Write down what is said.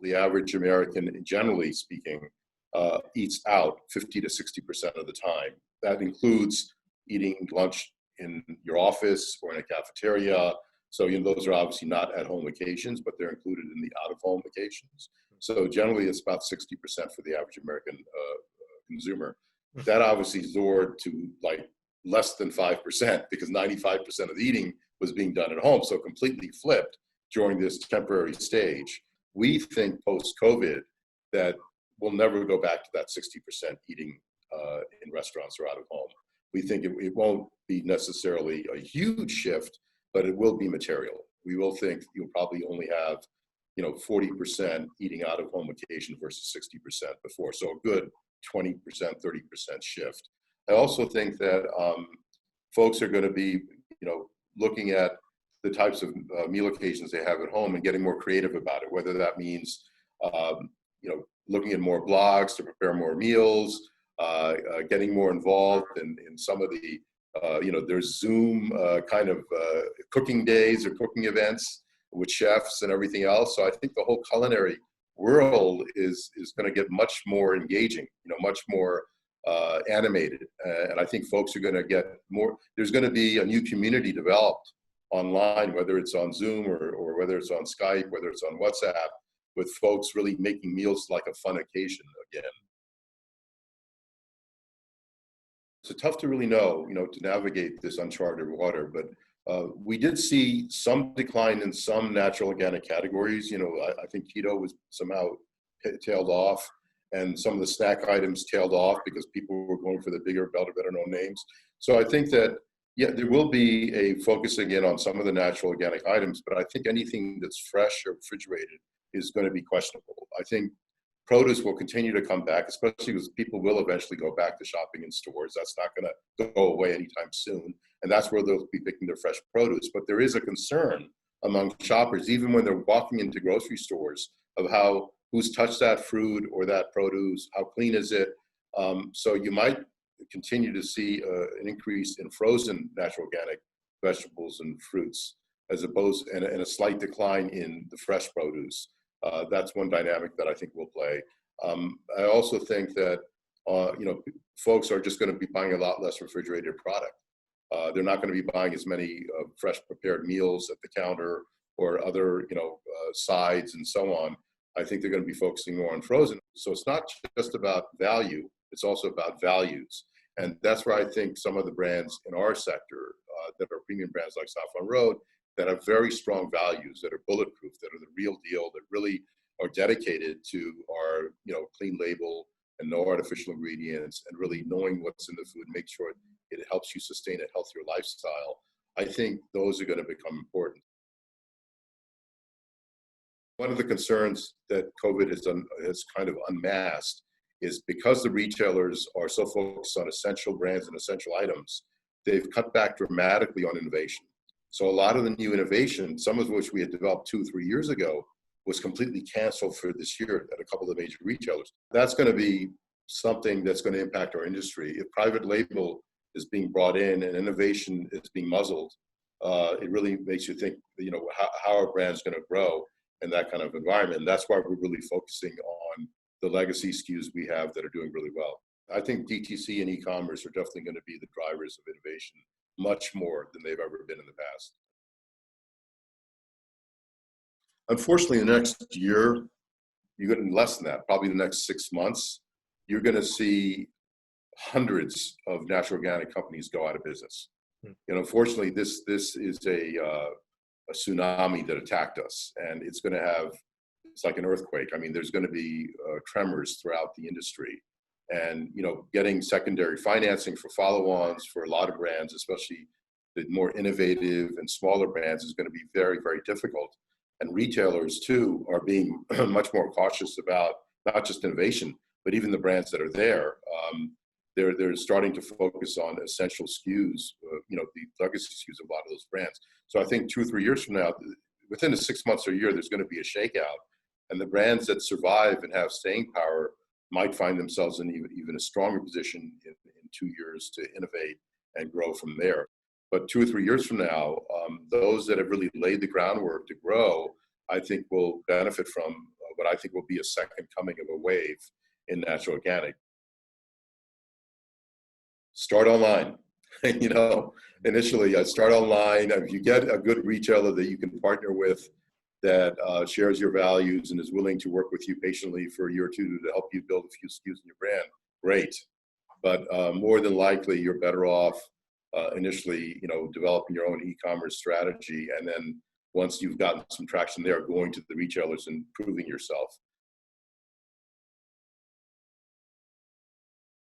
The average American, generally speaking, eats out 50 to 60% of the time. That includes eating lunch in your office or in a cafeteria. So those are obviously not at-home occasions, but they're included in the out-of-home occasions. So generally, it's about 60% for the average American consumer. That obviously soared to like less than 5% because 95% of the eating was being done at home. So completely flipped during this temporary stage. We think post-COVID that we'll never go back to that 60% eating in restaurants or out of home. We think it won't be necessarily a huge shift, but it will be material. We will think you'll probably only have 40% eating out of home occasion versus 60% before. So a good 20%, 30% shift. I also think that folks are going to be, looking at the types of meal occasions they have at home and getting more creative about it, whether that means, looking at more blogs to prepare more meals, getting more involved in some of the, there's Zoom kind of cooking days or cooking events with chefs and everything else. So I think the whole culinary world is going to get much more engaging, much more animated. And I think folks are going to get more, there's going to be a new community developed online, whether it's on Zoom or whether it's on Skype, whether it's on WhatsApp, with folks really making meals like a fun occasion again. It's tough to really know, to navigate this uncharted water, but we did see some decline in some natural organic categories. I think keto was somehow tailed off, and some of the snack items tailed off because people were going for the bigger, better known names. So I think that, yeah, there will be a focus again on some of the natural organic items, but I think anything that's fresh or refrigerated is going to be questionable. I think produce will continue to come back, especially because people will eventually go back to shopping in stores. That's not going to go away anytime soon. And that's where they'll be picking their fresh produce. But there is a concern among shoppers, even when they're walking into grocery stores, of who's touched that fruit or that produce, how clean is it? So you might continue to see an increase in frozen natural organic vegetables and fruits, as opposed and a slight decline in the fresh produce. That's one dynamic that I think will play. I also think that folks are just going to be buying a lot less refrigerated product. They're not going to be buying as many fresh prepared meals at the counter or other sides and so on. I think they're going to be focusing more on frozen. So it's not just about value; it's also about values, and that's where I think some of the brands in our sector that are premium brands like Saffron Road, that have very strong values, that are bulletproof, that are the real deal, that really are dedicated to our, clean label and no artificial ingredients, and really knowing what's in the food, make sure it helps you sustain a healthier lifestyle. I think those are going to become important. One of the concerns that COVID has kind of unmasked is because the retailers are so focused on essential brands and essential items, they've cut back dramatically on innovation. So a lot of the new innovation, some of which we had developed 2-3 years ago, was completely canceled for this year at a couple of the major retailers. That's going to be something that's going to impact our industry. If private label is being brought in and innovation is being muzzled, it really makes you think, how are brands going to grow in that kind of environment? And that's why we're really focusing on the legacy SKUs we have that are doing really well. I think DTC and e-commerce are definitely going to be the drivers of innovation, much more than they've ever been in the past. Unfortunately, the next year, you're getting less than that, probably the next 6 months, you're going to see hundreds of natural organic companies go out of business. Unfortunately, this is a tsunami that attacked us, and it's like an earthquake. I mean, there's going to be tremors throughout the industry. And, getting secondary financing for follow-ons for a lot of brands, especially the more innovative and smaller brands, is going to be very, very difficult. And retailers, too, are being much more cautious about not just innovation, but even the brands that are there. They're starting to focus on essential SKUs, the legacy SKUs of a lot of those brands. So I think 2 or 3 years from now, within the 6 months or a year, there's going to be a shakeout. And the brands that survive and have staying power might find themselves in even a stronger position in 2 years to innovate and grow from there. But 2 or 3 years from now, those that have really laid the groundwork to grow, I think will benefit from what I think will be a second coming of a wave in natural organic. Start online. You know, initially, start online. If you get a good retailer that you can partner with that shares your values and is willing to work with you patiently for a year or two to help you build a few SKUs in your brand, great. But more than likely, you're better off initially, you know, developing your own e-commerce strategy, and then once you've gotten some traction there, going to the retailers and proving yourself.